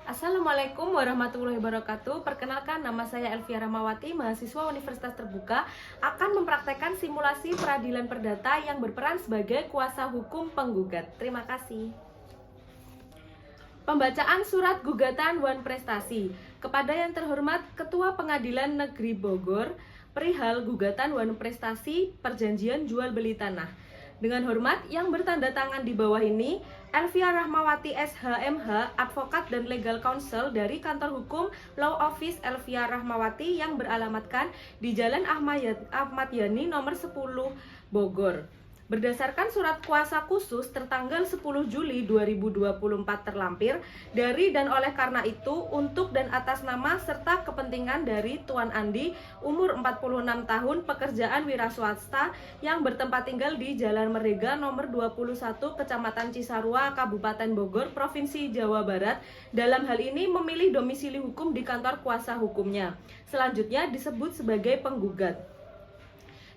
Assalamualaikum warahmatullahi wabarakatuh. Perkenalkan, nama saya Elvia Rahmawati, mahasiswa Universitas Terbuka, akan mempraktekkan simulasi peradilan perdata yang berperan sebagai kuasa hukum penggugat. Terima kasih. Pembacaan surat gugatan Wan Prestasi kepada yang terhormat Ketua Pengadilan Negeri Bogor perihal gugatan Wan Prestasi perjanjian jual beli tanah. Dengan hormat yang bertanda tangan di bawah ini, Elvia Rahmawati SHMH, advokat dan legal counsel dari kantor hukum Law Office Elvia Rahmawati yang beralamatkan di Jalan Ahmad Yani nomor 10 Bogor. Berdasarkan surat kuasa khusus tertanggal 10 Juli 2024 terlampir dari dan oleh karena itu untuk dan atas nama serta kepentingan dari Tuan Andi umur 46 tahun pekerjaan wira swasta yang bertempat tinggal di Jalan Merdeka nomor 21 Kecamatan Cisarua Kabupaten Bogor Provinsi Jawa Barat dalam hal ini memilih domisili hukum di kantor kuasa hukumnya. Selanjutnya disebut sebagai penggugat.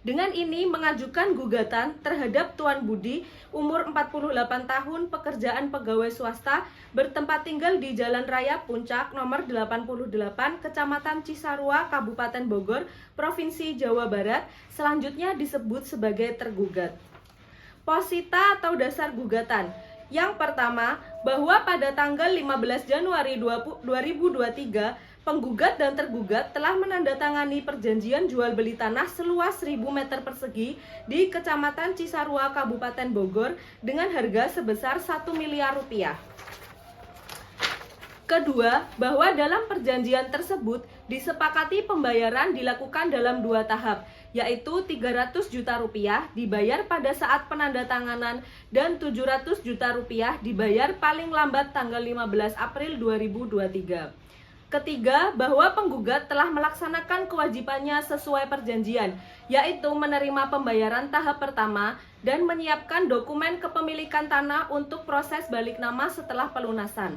Dengan ini mengajukan gugatan terhadap Tuan Budi, umur 48 tahun, pekerjaan pegawai swasta, bertempat tinggal di Jalan Raya Puncak nomor 88, Kecamatan Cisarua, Kabupaten Bogor, Provinsi Jawa Barat, selanjutnya disebut sebagai tergugat. Posita atau dasar gugatan. Yang pertama, bahwa pada tanggal 15 Januari 2023, penggugat dan tergugat telah menandatangani perjanjian jual beli tanah seluas 1000 meter persegi di Kecamatan Cisarua, Kabupaten Bogor dengan harga sebesar 1 miliar rupiah. Kedua, bahwa dalam perjanjian tersebut disepakati pembayaran dilakukan dalam 2 tahap, yaitu 300 juta rupiah dibayar pada saat penandatanganan dan 700 juta rupiah dibayar paling lambat tanggal 15 April 2023. Ketiga, bahwa penggugat telah melaksanakan kewajibannya sesuai perjanjian, yaitu menerima pembayaran tahap pertama dan menyiapkan dokumen kepemilikan tanah untuk proses balik nama setelah pelunasan.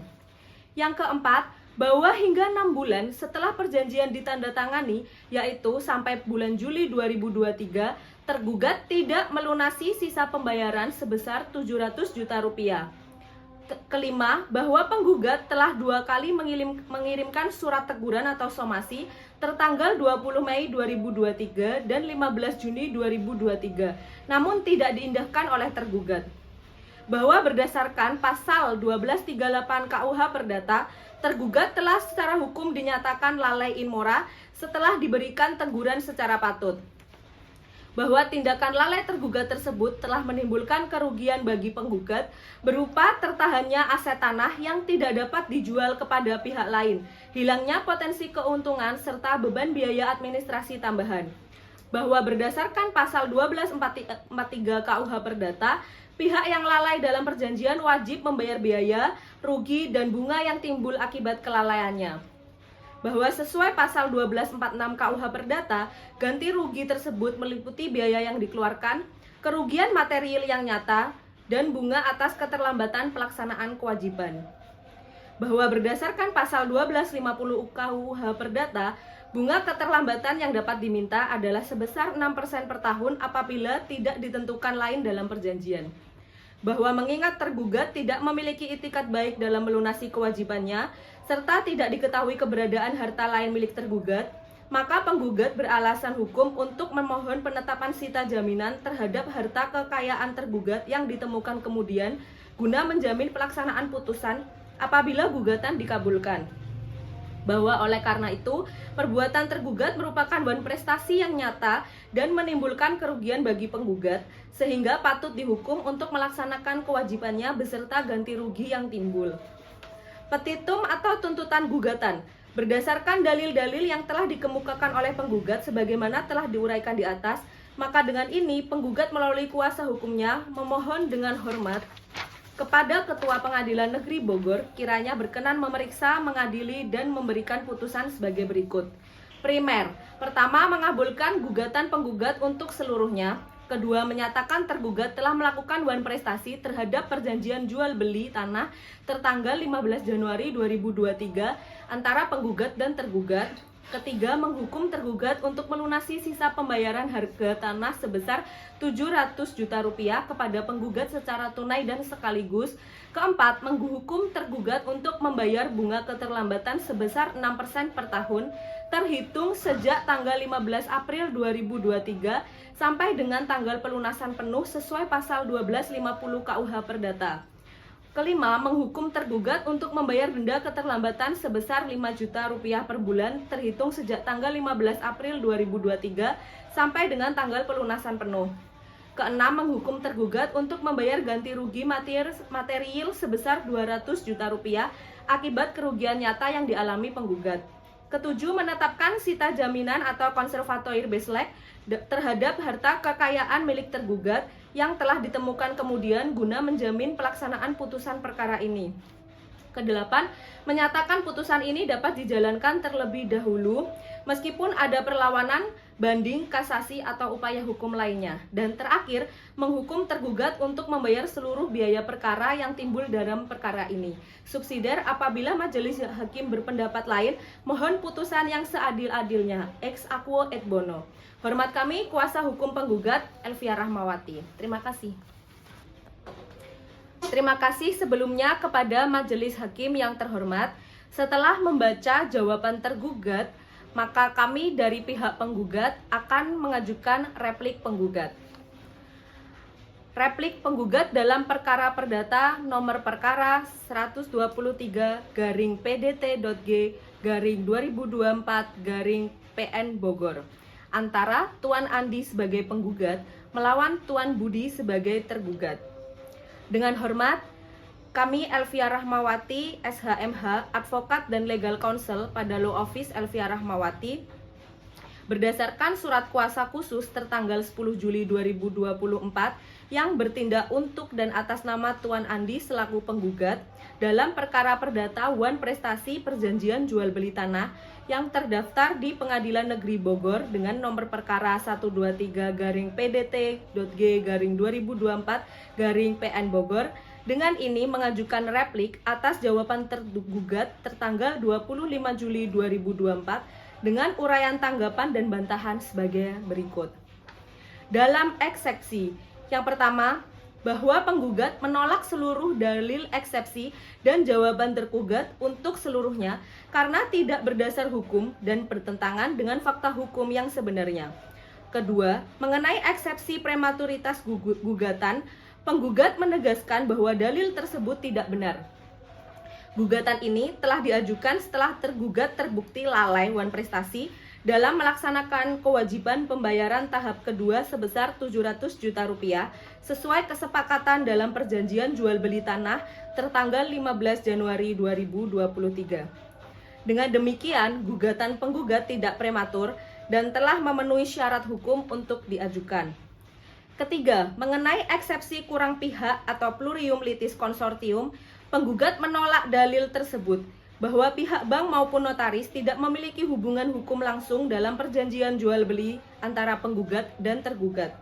Yang keempat, bahwa hingga 6 bulan setelah perjanjian ditandatangani, yaitu sampai bulan Juli 2023, tergugat tidak melunasi sisa pembayaran sebesar 700 juta rupiah. Kelima, bahwa penggugat telah 2 kali mengirimkan surat teguran atau somasi tertanggal 20 Mei 2023 dan 15 Juni 2023, namun tidak diindahkan oleh tergugat. Bahwa berdasarkan pasal 1238 KUH Perdata, tergugat telah secara hukum dinyatakan lalai in mora setelah diberikan teguran secara patut. Bahwa tindakan lalai tergugat tersebut telah menimbulkan kerugian bagi penggugat berupa tertahannya aset tanah yang tidak dapat dijual kepada pihak lain, hilangnya potensi keuntungan, serta beban biaya administrasi tambahan. Bahwa berdasarkan pasal 1243 KUH Perdata, pihak yang lalai dalam perjanjian wajib membayar biaya, rugi, dan bunga yang timbul akibat kelalaiannya. Bahwa sesuai pasal 1246 KUH Perdata, ganti rugi tersebut meliputi biaya yang dikeluarkan, kerugian material yang nyata, dan bunga atas keterlambatan pelaksanaan kewajiban. Bahwa berdasarkan pasal 1250 KUH Perdata, bunga keterlambatan yang dapat diminta adalah sebesar 6% per tahun apabila tidak ditentukan lain dalam perjanjian. Bahwa mengingat tergugat tidak memiliki itikat baik dalam melunasi kewajibannya, serta tidak diketahui keberadaan harta lain milik tergugat, maka penggugat beralasan hukum untuk memohon penetapan sita jaminan terhadap harta kekayaan tergugat yang ditemukan kemudian guna menjamin pelaksanaan putusan apabila gugatan dikabulkan. Bahwa oleh karena itu, perbuatan tergugat merupakan wan prestasi yang nyata dan menimbulkan kerugian bagi penggugat, sehingga patut dihukum untuk melaksanakan kewajibannya beserta ganti rugi yang timbul. Petitum atau tuntutan gugatan. Berdasarkan dalil-dalil yang telah dikemukakan oleh penggugat sebagaimana telah diuraikan di atas, maka dengan ini penggugat melalui kuasa hukumnya memohon dengan hormat kepada Ketua Pengadilan Negeri Bogor kiranya berkenan memeriksa, mengadili, dan memberikan putusan sebagai berikut. Primer, pertama mengabulkan gugatan penggugat untuk seluruhnya. Kedua, menyatakan tergugat telah melakukan wan prestasi terhadap perjanjian jual beli tanah tertanggal 15 Januari 2023 antara penggugat dan tergugat. Ketiga, menghukum tergugat untuk melunasi sisa pembayaran harga tanah sebesar 700 juta rupiah kepada penggugat secara tunai dan sekaligus. Keempat, menghukum tergugat untuk membayar bunga keterlambatan sebesar 6% per tahun terhitung sejak tanggal 15 April 2023 sampai dengan tanggal pelunasan penuh sesuai pasal 1250 KUH Perdata. Kelima, menghukum tergugat untuk membayar denda keterlambatan sebesar 5 juta rupiah per bulan terhitung sejak tanggal 15 April 2023 sampai dengan tanggal pelunasan penuh. Keenam, menghukum tergugat untuk membayar ganti rugi material sebesar 200 juta rupiah akibat kerugian nyata yang dialami penggugat. Ketujuh, menetapkan sita jaminan atau konservatoir beslek terhadap harta kekayaan milik tergugat yang telah ditemukan kemudian guna menjamin pelaksanaan putusan perkara ini. Kedelapan, menyatakan putusan ini dapat dijalankan terlebih dahulu meskipun ada perlawanan, banding, kasasi, atau upaya hukum lainnya. Dan terakhir, menghukum tergugat untuk membayar seluruh biaya perkara yang timbul dalam perkara ini. Subsidiar, apabila majelis hakim berpendapat lain, mohon putusan yang seadil-adilnya. Ex aequo et bono. Hormat kami, kuasa hukum penggugat, Elvia Rahmawati. Terima kasih. Terima kasih sebelumnya kepada majelis hakim yang terhormat. Setelah membaca jawaban tergugat, maka kami dari pihak penggugat akan mengajukan replik penggugat. Replik penggugat dalam perkara perdata nomor perkara 123-pt.g/2024-PN Bogor antara Tuan Andi sebagai penggugat melawan Tuan Budi sebagai tergugat. Dengan hormat, kami Elvia Rahmawati, SHMH, Advokat dan Legal Counsel pada Law Office Elvia Rahmawati, berdasarkan surat kuasa khusus tertanggal 10 Juli 2024 yang bertindak untuk dan atas nama Tuan Andi selaku penggugat dalam perkara perdata Wan Prestasi Perjanjian Jual Beli Tanah yang terdaftar di Pengadilan Negeri Bogor dengan nomor perkara 123-PDT.G/2024-PN Bogor. Dengan ini mengajukan replik atas jawaban tergugat tertanggal 25 Juli 2024 dengan uraian tanggapan dan bantahan sebagai berikut. Dalam eksepsi, yang pertama, bahwa penggugat menolak seluruh dalil eksepsi dan jawaban tergugat untuk seluruhnya karena tidak berdasar hukum dan bertentangan dengan fakta hukum yang sebenarnya. Kedua, mengenai eksepsi prematuritas gugatan, penggugat menegaskan bahwa dalil tersebut tidak benar. Gugatan ini telah diajukan setelah tergugat terbukti lalai Wan Prestasi dalam melaksanakan kewajiban pembayaran tahap kedua sebesar 700 juta rupiah sesuai kesepakatan dalam perjanjian jual beli tanah tertanggal 15 Januari 2023. Dengan demikian, gugatan penggugat tidak prematur dan telah memenuhi syarat hukum untuk diajukan. Ketiga, mengenai eksepsi kurang pihak atau plurium litis konsortium, penggugat menolak dalil tersebut bahwa pihak bank maupun notaris tidak memiliki hubungan hukum langsung dalam perjanjian jual beli antara penggugat dan tergugat.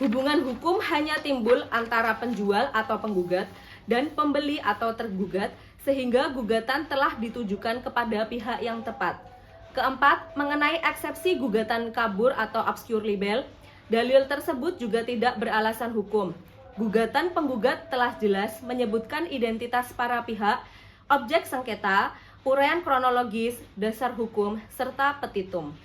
Hubungan hukum hanya timbul antara penjual atau penggugat dan pembeli atau tergugat sehingga gugatan telah ditujukan kepada pihak yang tepat. Keempat, mengenai eksepsi gugatan kabur atau obscure libel, dalil tersebut juga tidak beralasan hukum. Gugatan penggugat telah jelas menyebutkan identitas para pihak, objek sengketa, uraian kronologis, dasar hukum, serta petitum.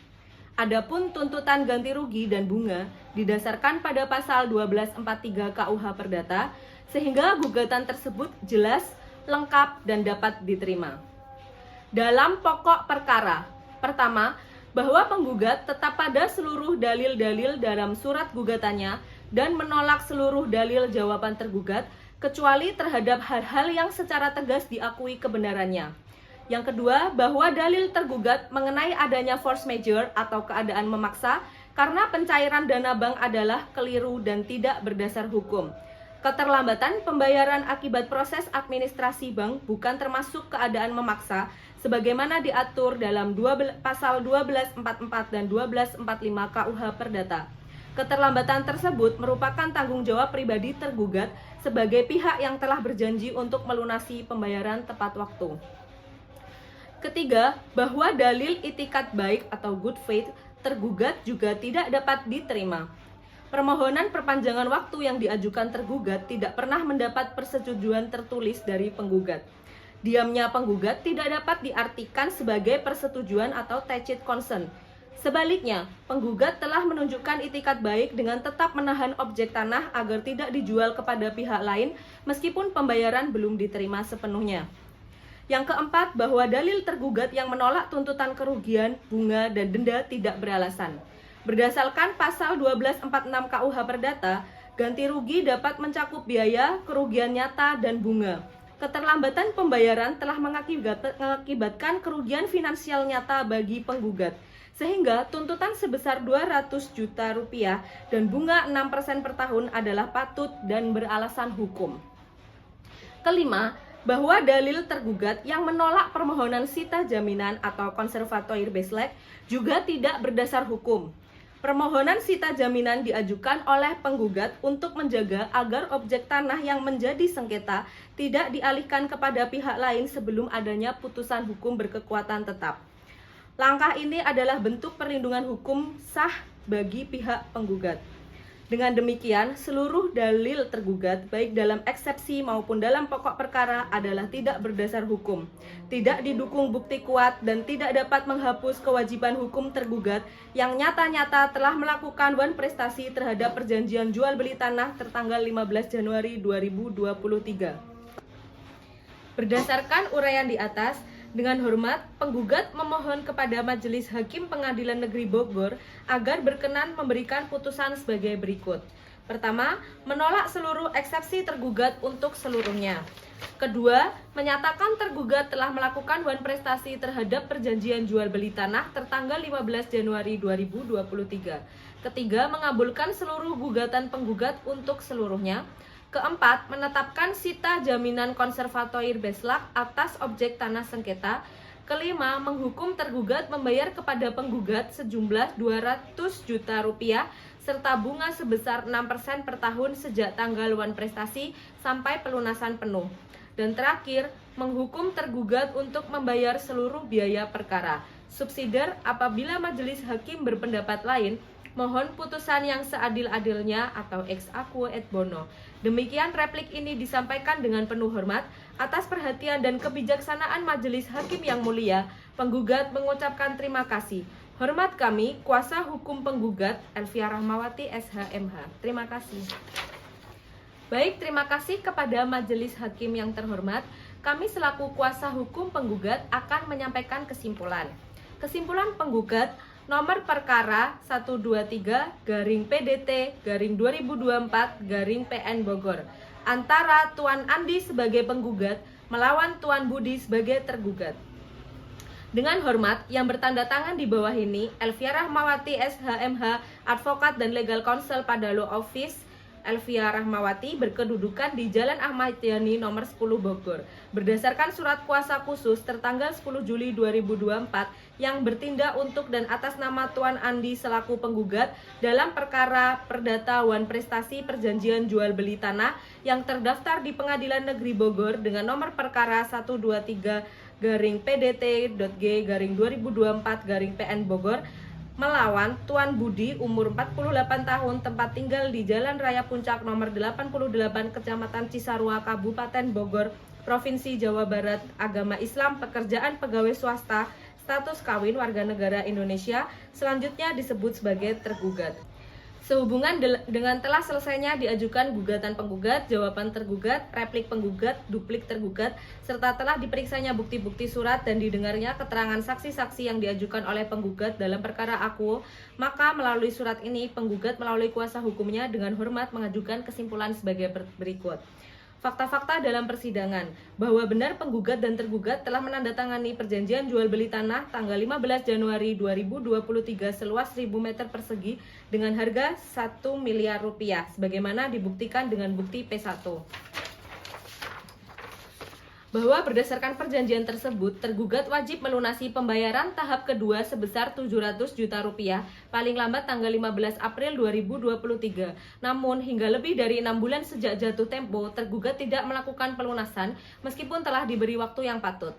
Adapun tuntutan ganti rugi dan bunga didasarkan pada pasal 1243 KUH Perdata, sehingga gugatan tersebut jelas, lengkap, dan dapat diterima. Dalam pokok perkara, pertama, bahwa penggugat tetap pada seluruh dalil-dalil dalam surat gugatannya dan menolak seluruh dalil jawaban tergugat, kecuali terhadap hal-hal yang secara tegas diakui kebenarannya. Yang kedua, bahwa dalil tergugat mengenai adanya force majeure atau keadaan memaksa karena pencairan dana bank adalah keliru dan tidak berdasar hukum. Keterlambatan pembayaran akibat proses administrasi bank bukan termasuk keadaan memaksa sebagaimana diatur dalam pasal 1244 dan 1245 KUH Perdata. Keterlambatan tersebut merupakan tanggung jawab pribadi tergugat sebagai pihak yang telah berjanji untuk melunasi pembayaran tepat waktu. Ketiga, bahwa dalil itikat baik atau good faith tergugat juga tidak dapat diterima. Permohonan perpanjangan waktu yang diajukan tergugat tidak pernah mendapat persetujuan tertulis dari penggugat. Diamnya penggugat tidak dapat diartikan sebagai persetujuan atau tacit consent. Sebaliknya, penggugat telah menunjukkan itikat baik dengan tetap menahan objek tanah agar tidak dijual kepada pihak lain meskipun pembayaran belum diterima sepenuhnya. Yang keempat, bahwa dalil tergugat yang menolak tuntutan kerugian, bunga, dan denda tidak beralasan. Berdasarkan pasal 1246 KUH Perdata, ganti rugi dapat mencakup biaya, kerugian nyata, dan bunga. Keterlambatan pembayaran telah mengakibatkan kerugian finansial nyata bagi penggugat, sehingga tuntutan sebesar 200 juta rupiah dan bunga 6% per tahun adalah patut dan beralasan hukum. Kelima, bahwa dalil tergugat yang menolak permohonan sita jaminan atau konservatoire beslek juga tidak berdasar hukum. Permohonan sita jaminan diajukan oleh penggugat untuk menjaga agar objek tanah yang menjadi sengketa tidak dialihkan kepada pihak lain sebelum adanya putusan hukum berkekuatan tetap. Langkah ini adalah bentuk perlindungan hukum sah bagi pihak penggugat. Dengan demikian, seluruh dalil tergugat, baik dalam eksepsi maupun dalam pokok perkara, adalah tidak berdasar hukum, tidak didukung bukti kuat, dan tidak dapat menghapus kewajiban hukum tergugat yang nyata-nyata telah melakukan wan prestasi terhadap perjanjian jual beli tanah tertanggal 15 Januari 2023. Berdasarkan uraian di atas, dengan hormat, penggugat memohon kepada Majelis Hakim Pengadilan Negeri Bogor agar berkenan memberikan putusan sebagai berikut. Pertama, menolak seluruh eksepsi tergugat untuk seluruhnya. Kedua, menyatakan tergugat telah melakukan wan prestasi terhadap perjanjian jual beli tanah tertanggal 15 Januari 2023. Ketiga, mengabulkan seluruh gugatan penggugat untuk seluruhnya. Keempat, menetapkan sita jaminan konservatoire beslek atas objek tanah sengketa. Kelima, menghukum tergugat membayar kepada penggugat sejumlah 200 juta rupiah serta bunga sebesar 6% per tahun sejak tanggal wan prestasi sampai pelunasan penuh. Dan terakhir, menghukum tergugat untuk membayar seluruh biaya perkara. Subsidiar, apabila majelis hakim berpendapat lain, mohon putusan yang seadil-adilnya atau ex aequo et bono. Demikian replik ini disampaikan dengan penuh hormat. Atas perhatian dan kebijaksanaan majelis hakim yang mulia, penggugat mengucapkan terima kasih. Hormat kami, kuasa hukum penggugat Elvia Rahmawati SHMH. Terima kasih. Baik, terima kasih kepada majelis hakim yang terhormat. Kami selaku kuasa hukum penggugat akan menyampaikan kesimpulan. Kesimpulan penggugat, nomor perkara 123-PDT-2024-PN Bogor antara Tuan Andi sebagai penggugat melawan Tuan Budi sebagai tergugat. Dengan hormat, yang bertanda tangan di bawah ini, Elvia Rahmawati SHMH, Advokat dan Legal Counsel pada Law Office Elvia Rahmawati, berkedudukan di Jalan Ahmad Yani nomor 10 Bogor, berdasarkan surat kuasa khusus tertanggal 10 Juli 2024 yang bertindak untuk dan atas nama Tuan Andi selaku penggugat dalam perkara perdata wan prestasi perjanjian jual beli tanah yang terdaftar di Pengadilan Negeri Bogor dengan nomor perkara 123-PDT.G/2024-PN Bogor melawan Tuan Budi umur 48 tahun, tempat tinggal di Jalan Raya Puncak nomor 88, Kecamatan Cisarua, Kabupaten Bogor, Provinsi Jawa Barat, agama Islam, pekerjaan pegawai swasta, status kawin warga negara Indonesia, selanjutnya disebut sebagai tergugat. Sehubungan dengan telah selesainya diajukan gugatan penggugat, jawaban tergugat, replik penggugat, duplik tergugat, serta telah diperiksanya bukti-bukti surat dan didengarnya keterangan saksi-saksi yang diajukan oleh penggugat dalam perkara akuo, maka melalui surat ini penggugat melalui kuasa hukumnya dengan hormat mengajukan kesimpulan sebagai berikut. Fakta-fakta dalam persidangan bahwa benar penggugat dan tergugat telah menandatangani perjanjian jual beli tanah tanggal 15 Januari 2023 seluas 1000 meter persegi dengan harga 1 miliar rupiah sebagaimana dibuktikan dengan bukti P1. Bahwa berdasarkan perjanjian tersebut, tergugat wajib melunasi pembayaran tahap kedua sebesar 700 juta rupiah paling lambat tanggal 15 April 2023. Namun, hingga lebih dari 6 bulan sejak jatuh tempo, tergugat tidak melakukan pelunasan meskipun telah diberi waktu yang patut.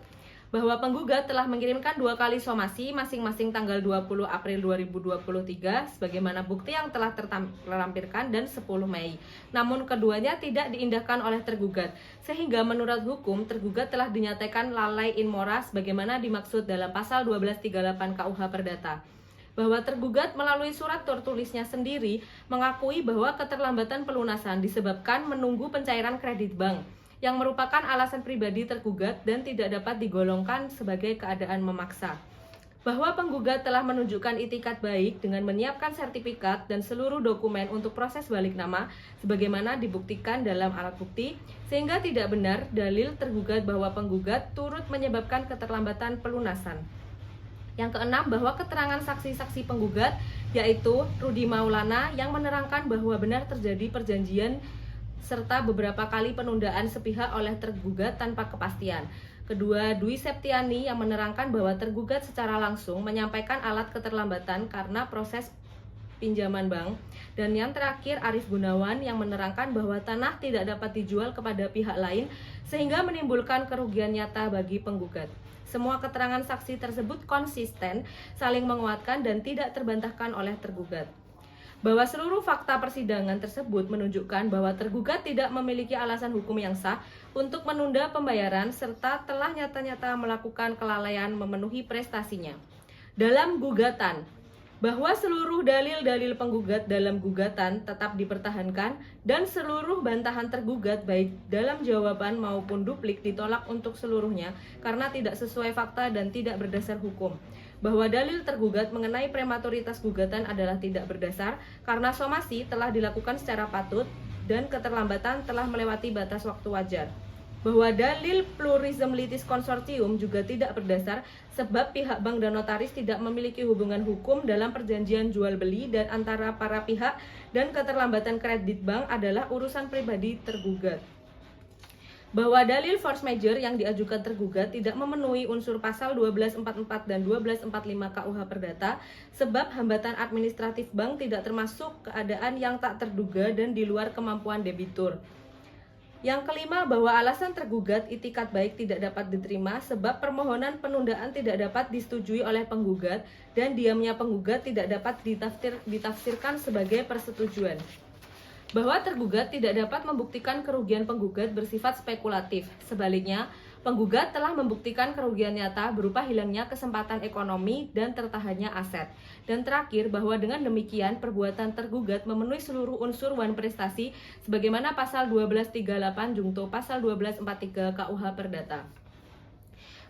bahwa penggugat telah mengirimkan 2 kali somasi masing-masing tanggal 20 April 2023 sebagaimana bukti yang telah terlampirkan dan 10 Mei. Namun keduanya tidak diindahkan oleh tergugat, sehingga menurut hukum tergugat telah dinyatakan lalai in mora sebagaimana dimaksud dalam pasal 1238 KUH Perdata. Bahwa tergugat melalui surat tertulisnya sendiri mengakui bahwa keterlambatan pelunasan disebabkan menunggu pencairan kredit bank, yang merupakan alasan pribadi tergugat dan tidak dapat digolongkan sebagai keadaan memaksa. Bahwa penggugat telah menunjukkan itikat baik dengan menyiapkan sertifikat dan seluruh dokumen untuk proses balik nama sebagaimana dibuktikan dalam alat bukti, sehingga tidak benar dalil tergugat bahwa penggugat turut menyebabkan keterlambatan pelunasan. Yang keenam, bahwa keterangan saksi-saksi penggugat yaitu Rudi Maulana yang menerangkan bahwa benar terjadi perjanjian serta beberapa kali penundaan sepihak oleh tergugat tanpa kepastian. Kedua, Dwi Septiani yang menerangkan bahwa tergugat secara langsung menyampaikan alat keterlambatan karena proses pinjaman bank. Dan yang terakhir, Arif Gunawan yang menerangkan bahwa tanah tidak dapat dijual kepada pihak lain sehingga menimbulkan kerugian nyata bagi penggugat. Semua keterangan saksi tersebut konsisten, saling menguatkan dan tidak terbantahkan oleh tergugat. Bahwa seluruh fakta persidangan tersebut menunjukkan bahwa tergugat tidak memiliki alasan hukum yang sah untuk menunda pembayaran serta telah nyata-nyata melakukan kelalaian memenuhi prestasinya. Dalam gugatan, bahwa seluruh dalil-dalil penggugat dalam gugatan tetap dipertahankan dan seluruh bantahan tergugat baik dalam jawaban maupun duplik ditolak untuk seluruhnya karena tidak sesuai fakta dan tidak berdasar hukum. Bahwa dalil tergugat mengenai prematoritas gugatan adalah tidak berdasar karena somasi telah dilakukan secara patut dan keterlambatan telah melewati batas waktu wajar. Bahwa dalil Pluralism Litis Konsortium juga tidak berdasar sebab pihak bank dan notaris tidak memiliki hubungan hukum dalam perjanjian jual beli dan antara para pihak dan keterlambatan kredit bank adalah urusan pribadi tergugat. Bahwa dalil force majeure yang diajukan tergugat tidak memenuhi unsur pasal 1244 dan 1245 KUH Perdata sebab hambatan administratif bank tidak termasuk keadaan yang tak terduga dan di luar kemampuan debitur. Yang kelima, bahwa alasan tergugat itikat baik tidak dapat diterima sebab permohonan penundaan tidak dapat disetujui oleh penggugat dan diamnya penggugat tidak dapat ditafsirkan sebagai persetujuan. Bahwa tergugat tidak dapat membuktikan kerugian penggugat bersifat spekulatif. Sebaliknya, penggugat telah membuktikan kerugian nyata berupa hilangnya kesempatan ekonomi dan tertahannya aset. Dan terakhir, bahwa dengan demikian perbuatan tergugat memenuhi seluruh unsur wan prestasi sebagaimana pasal 1238 jungto pasal 1243 KUH Perdata.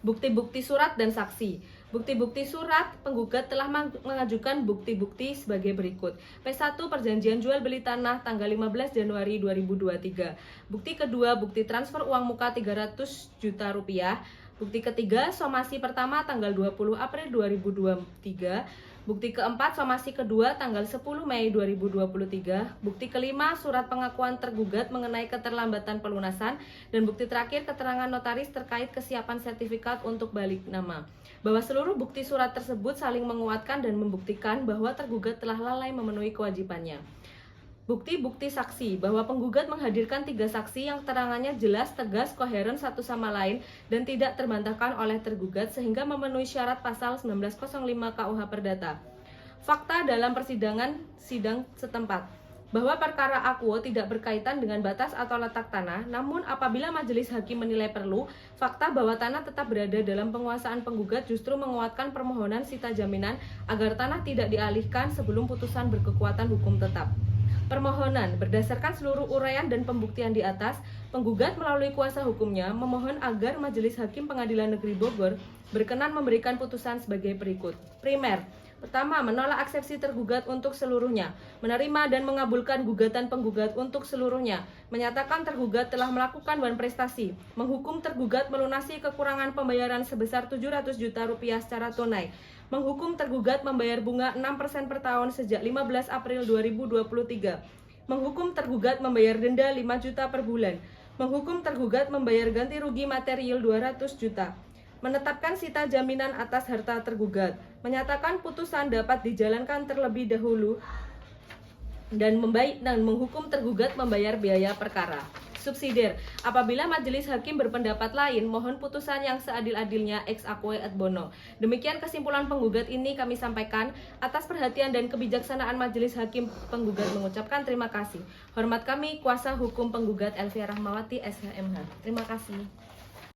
Bukti-bukti surat dan saksi. Bukti-bukti surat, penggugat telah mengajukan bukti-bukti sebagai berikut. P1 perjanjian jual beli tanah tanggal 15 Januari 2023. Bukti kedua, bukti transfer uang muka 300 juta rupiah. Bukti ketiga, somasi pertama tanggal 20 April 2023. Bukti keempat, somasi kedua tanggal 10 Mei 2023. Bukti kelima, surat pengakuan tergugat mengenai keterlambatan pelunasan. Dan bukti terakhir, keterangan notaris terkait kesiapan sertifikat untuk balik nama. Bahwa seluruh bukti surat tersebut saling menguatkan dan membuktikan bahwa tergugat telah lalai memenuhi kewajibannya. Bukti-bukti saksi, bahwa penggugat menghadirkan 3 saksi yang keterangannya jelas, tegas, koheren satu sama lain dan tidak terbantahkan oleh tergugat sehingga memenuhi syarat pasal 1905 KUH Perdata. Fakta dalam persidangan sidang setempat, bahwa perkara akuo tidak berkaitan dengan batas atau letak tanah, namun apabila majelis hakim menilai perlu, fakta bahwa tanah tetap berada dalam penguasaan penggugat justru menguatkan permohonan sita jaminan agar tanah tidak dialihkan sebelum putusan berkekuatan hukum tetap. Permohonan, berdasarkan seluruh uraian dan pembuktian di atas, penggugat melalui kuasa hukumnya memohon agar Majelis Hakim Pengadilan Negeri Bogor berkenan memberikan putusan sebagai berikut. Primer, pertama, menolak eksepsi tergugat untuk seluruhnya, menerima dan mengabulkan gugatan penggugat untuk seluruhnya, menyatakan tergugat telah melakukan wan prestasi, menghukum tergugat melunasi kekurangan pembayaran sebesar 700 juta rupiah secara tunai, menghukum tergugat membayar bunga 6% per tahun sejak 15 April 2023, menghukum tergugat membayar denda 5 juta per bulan, menghukum tergugat membayar ganti rugi material 200 juta, menetapkan sita jaminan atas harta tergugat, menyatakan putusan dapat dijalankan terlebih dahulu, dan menghukum tergugat membayar biaya perkara. subsidiar. Apabila majelis hakim berpendapat lain, mohon putusan yang seadil-adilnya ex aequo et bono. Demikian kesimpulan penggugat ini kami sampaikan. Atas perhatian dan kebijaksanaan majelis hakim, penggugat mengucapkan terima kasih. Hormat kami, kuasa hukum penggugat Elvia Rahmawati, SHMH. Terima kasih.